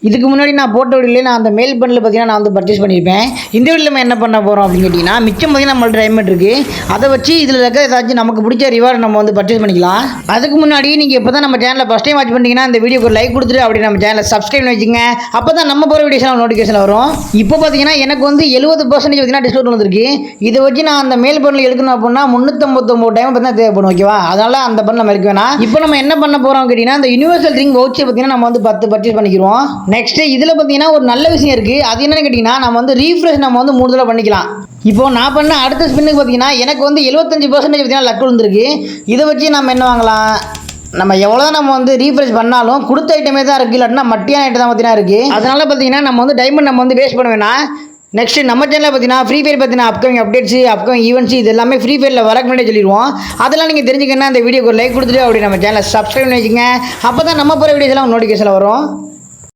இதுக்கு முன்னாடி நான் போட்ட வீடியோவில் நான் அந்த மேல் பண்டில் பார்த்தீங்கன்னா நான் வந்து பர்ச்சேஸ் பண்ணியிருப்பேன். இந்த வீடியோவில் நம்ம என்ன பண்ண போகிறோம் அப்படின்னு கேட்டிங்கன்னா, மிச்சம் பார்த்தீங்கன்னா நம்மள்ட்ட டைமண்ட் இருக்குது. அதை வச்சு இதில் இருக்க ஏதாச்சும் நமக்கு பிடிச்ச ரிவார்டு நம்ம வந்து பர்ச்சேஸ் பண்ணிக்கலாம். அதுக்கு முன்னாடி நீங்கள் இப்போ தான் நம்ம சேனலை ஃபஸ்ட் டைம் வாட்ச் பண்ணிட்டீங்கன்னா இந்த வீடியோக்கு ஒரு லைக் கொடுத்துட்டு அப்படி நம்ம சேனலை சப்ஸ்கிரைப் பண்ணி வச்சுங்க. அப்போ தான் நம்ம போகிற வீடியோஸ்லாம் நோட்டிஃபிகேஷன் வரும். இப்போ பார்த்தீங்கன்னா எனக்கு வந்து 70% பார்த்தீங்கன்னா டிஸ்கவுண்ட் வந்துருக்கு. இதை வச்சு நான் அந்த மேல் பண்டில் எடுக்கணும் அப்படின்னா 359 டைம் பார்த்தீங்கன்னா தேவைப்படும். ஓகேவா? அதனால அந்த பண்டில் நம்ம இருக்க வேணாம். இப்போ நம்ம என்ன பண்ண போகிறோம் கேட்டிங்கன்னா, இந்த யூனிவர்சல் ரிங் வவுச்சர் பார்த்தீங்கன்னா நம்ம வந்து 10 பர்ச்சேஸ் பண்ணிக்கிறோம். நெக்ஸ்ட் இதில் பார்த்தீங்கன்னா ஒரு நல்ல விஷயம் இருக்குது. அது என்னன்னு கேட்டிங்கன்னா, நம்ம வந்து ரீஃப்ரெஷ் நம்ம வந்து 3 தடவை பண்ணிக்கலாம். இப்போ நான் பண்ண அடுத்த ஸ்பின்னுக்கு பார்த்தீங்கன்னா எனக்கு வந்து 75% பார்த்தீங்கன்னா லக் விழுந்துருக்கு. இதை வச்சு நம்ம என்ன வாங்கலாம்? நம்ம எவ்வளோ நம்ம வந்து ரீஃப்ரெஷ் பண்ணாலும் கொடுத்த ஐட்டமே தான் இருக்குது, இல்லாட்டினா மட்டியான ஐட்டம் தான் பார்த்தீங்கன்னா இருக்குது. அதனால பார்த்தீங்கன்னா நம்ம வந்து டைமண்ட் நம்ம வந்து வேஸ்ட் பண்ண வேணாம். நெக்ஸ்ட் நம்ம சேனலில் பார்த்தீங்கன்னா ஃப்ரீ ஃபயர் பார்த்தீங்கன்னா அப்கமிங் அப்டேட்ஸ், அப்கமிங் ஈவெண்ட்ஸ் இது எல்லாமே ஃப்ரீ ஃபயரில் வரக்கு முன்னாடி சொல்லிடுவோம். அதெல்லாம் நீங்கள் தெரிஞ்சுக்கன்னா இந்த வீடியோக்கு ஒரு லைக் கொடுத்துட்டு அப்படி நம்ம சேனலை சப்ஸ்கிரைப் பண்ணி வச்சுங்க. அப்போ தான் நம்ம போகிற வீடியோஸ்லாம் நோட்டிஃபிகேஷன் வரும்.